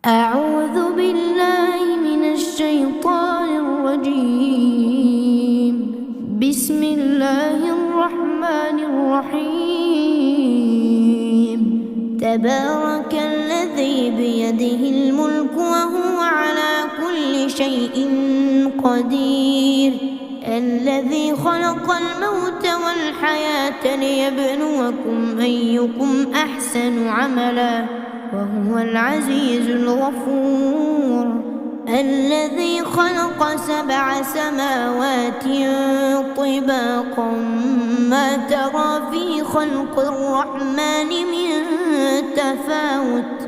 أعوذ بالله من الشيطان الرجيم. بسم الله الرحمن الرحيم. تبارك الذي بيده الملك وهو على كل شيء قدير، الذي خلق الموت والحياة ليبلوكم أيكم أحسن عملا وهو العزيز الغفور، الذي خلق 7 سماوات طباقا ما ترى في خلق الرحمن من تفاوت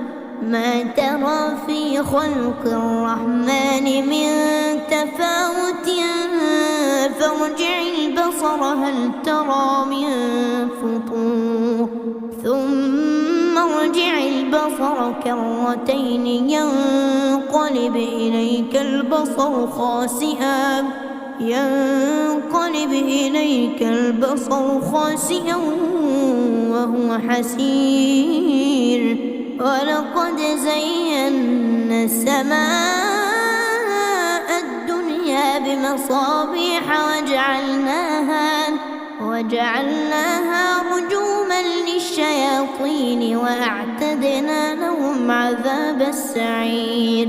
فارجع البصر هل ترى من فطور، ثم ارجع البصر كرتين ينقلب إليك البصر خاسئا وهو حسير. ولقد زينا السماء الدنيا بمصابيح وجعلناها رجوما للشياطين وأعتدنا لهم عذاب السعير.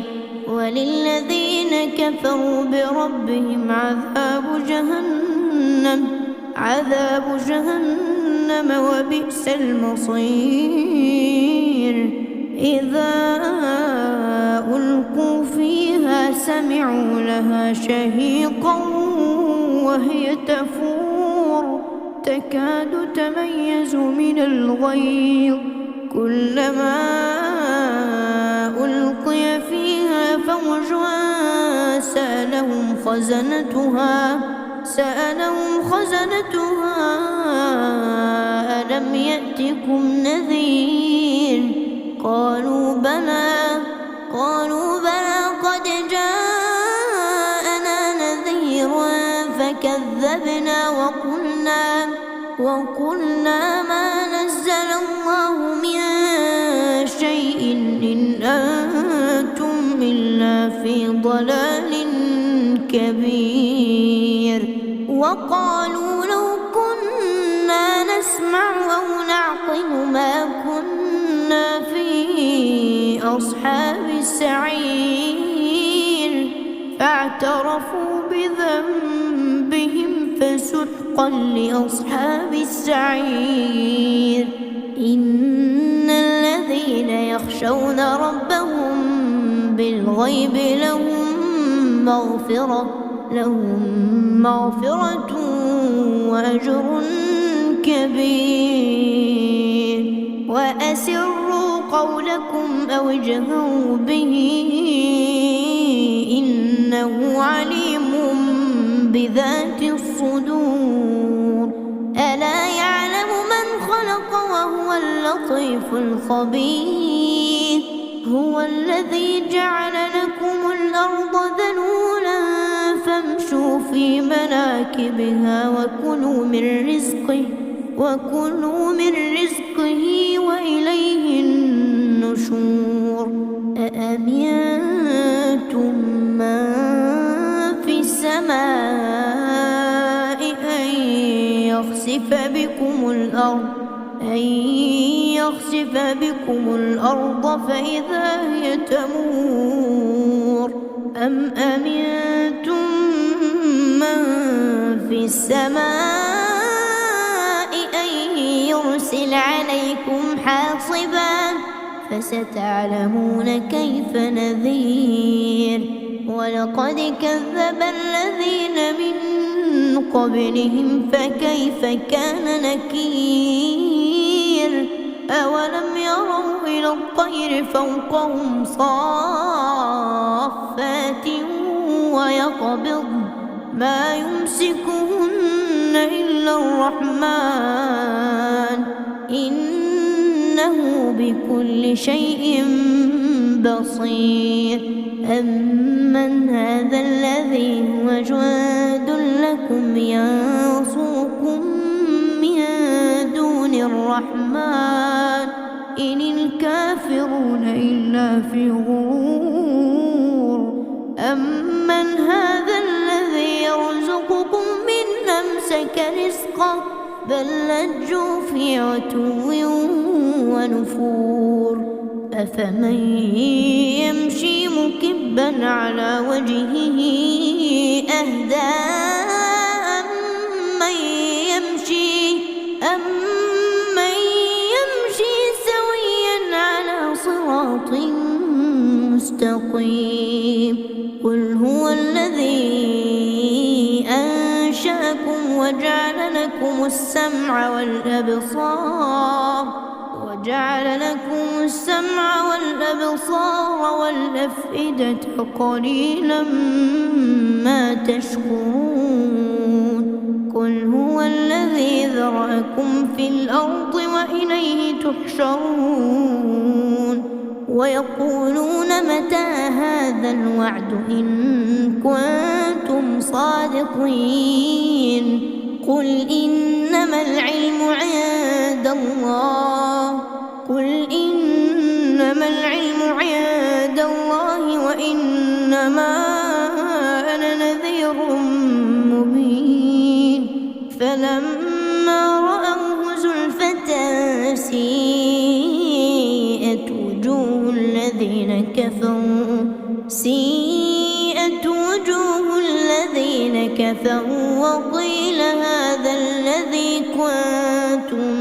وللذين كفروا بربهم عذاب جهنم وبئس المصير. إذا ألقوا فيها سمعوا لها شهيقا وهي تفور تكاد تميز من الغيظ، كلما ألقي فيها فوج سألهم خزنتها ألم يأتكم نذير؟ قالوا بلى قد جاءنا نذير فكذبنا وقلنا ما نزل الله من شيء إن أنتم إلا في ضلال كبير. وقالوا لو كنا نسمع أو نعقل ما كنا في أصحاب السعير، فاعترفوا بذنبهم فسحقا لأصحاب السعير. إن الذين يخشون ربهم بالغيب لهم مغفرة وأجر كبير. وأسروا قولكم أو اجهروا به إنه عليم بذات الصدور. ألا يعلم من خلق وهو اللطيف الخبير. هو الذي جعل لكم الأرض ذلولا فامشوا في مناكبها وكلوا من رزقه وإليه النشور. أأمنتم من في السماء أن يخسف بكم الأرض فإذا هي تمور، أم أمنتم من في السماء أن يرسل عليكم حاصبا فستعلمون كيف نذير. ولقد كذب الذين من قبلهم فكيف كان نكير. أولم يروا إلى الطير فوقهم صافات ويقبض ما يمسكهن إلا الرحمن إنه بكل شيء بصير. أمن هذا الذي هو جند لكم ينصركم من دون الرحمن إن الكافرون إلا في غرور أمن هذا الذي يرزقكم من أمسك رزقه بل لجوا في عتو ونفور أفمن يمشي مكبا على وجهه أهدى أمن يمشي سويا على صراط مستقيم قل هو الذي أنشأكم وجعل لكم السمع والأبصار والأفئدة قليلا ما تشكرون قل هو الذي ذرأكم في الأرض وإليه تحشرون ويقولون متى هذا الوعد إن كنتم صادقين قل إنما العلم عند الله وإنما أنا نذير مبين فلما رأوه زلفة سيئت وجوه الذين كفروا وقيل هذا الذي كنتم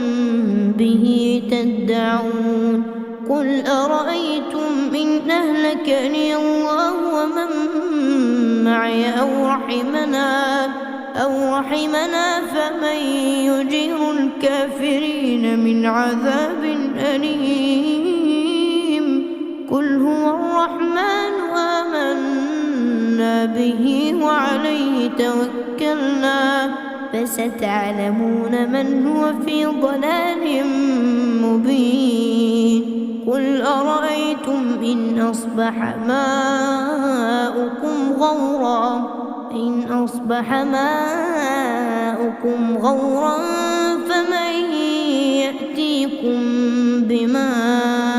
به تدعون قل أرأيتم إن أهلكني الله ومن معي أو رحمنا فمن يجير الكافرين من عذاب أليم قل هو الرحمن آمنا به وعليه توكلنا فستعلمون من هو في ضلال مبين قل أرأيتم إن أصبح ماؤكم غورا فمن يأتيكم بماء